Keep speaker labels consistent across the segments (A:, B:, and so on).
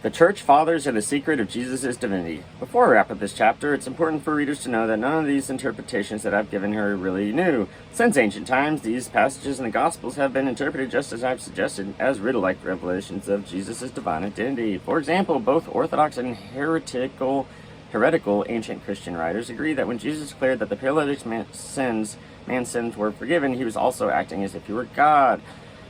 A: The Church Fathers and the Secret of Jesus' Divinity. Before I wrap up this chapter, it's important for readers to know that none of these interpretations that I've given her are really new. Since ancient times, these passages in the Gospels have been interpreted just as I've suggested, as riddle-like revelations of Jesus' divine identity. For example, both Orthodox and heretical ancient Christian writers agree that when Jesus declared that the paralytic's man's sins were forgiven, he was also acting as if he were God.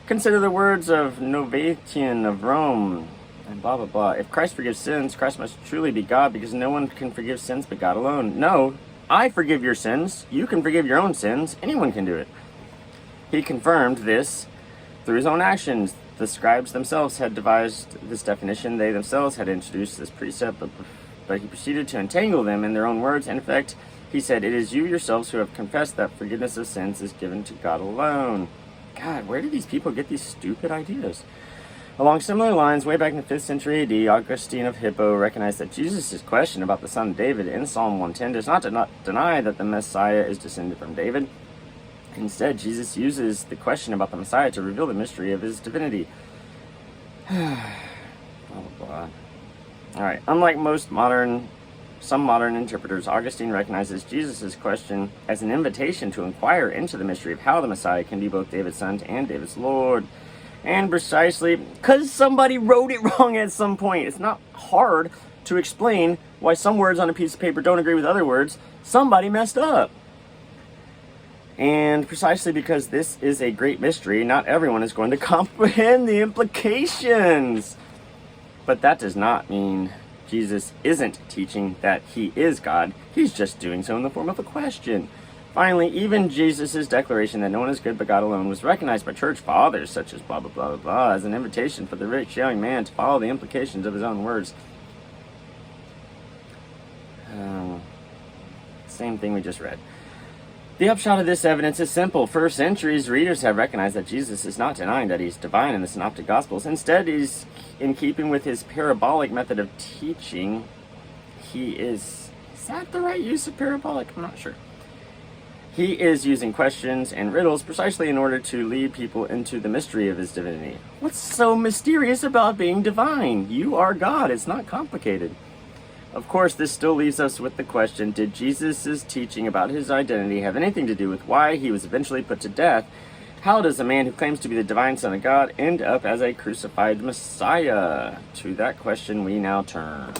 A: Consider the words of Novatian of Rome, and blah, blah, blah. If Christ forgives sins, Christ must truly be God, because no one can forgive sins but God alone. No, I forgive your sins. You can forgive your own sins. Anyone can do it. He confirmed this through his own actions. The scribes themselves had devised this definition. They themselves had introduced this precept, but he proceeded to entangle them in their own words. In effect, he said, "It is you yourselves who have confessed that forgiveness of sins is given to God alone." God, where do these people get these stupid ideas? Along similar lines, way back in the 5th century AD, Augustine of Hippo recognized that Jesus' question about the son of David in Psalm 110 does not deny that the Messiah is descended from David. Instead, Jesus uses the question about the Messiah to reveal the mystery of his divinity. Blah, blah, blah. Alright, unlike some modern interpreters, Augustine recognizes Jesus' question as an invitation to inquire into the mystery of how the Messiah can be both David's son and David's Lord. And precisely because somebody wrote it wrong at some point. It's not hard to explain why some words on a piece of paper don't agree with other words. Somebody messed up. And precisely because this is a great mystery, not everyone is going to comprehend the implications. But that does not mean Jesus isn't teaching that he is God. He's just doing so in the form of a question. Finally, even Jesus' declaration that no one is good but God alone was recognized by church fathers such as blah, blah, blah, blah, blah, as an invitation for the rich young man to follow the implications of his own words. Same thing we just read. The upshot of this evidence is simple. For centuries, readers have recognized that Jesus is not denying that he's divine in the Synoptic Gospels. Instead, he's in keeping with his parabolic method of teaching. Is that the right use of parabolic? I'm not sure. He is using questions and riddles precisely in order to lead people into the mystery of his divinity. What's so mysterious about being divine? You are God. It's not complicated. Of course, this still leaves us with the question, did Jesus' teaching about his identity have anything to do with why he was eventually put to death? How does a man who claims to be the divine Son of God end up as a crucified Messiah? To that question we now turn.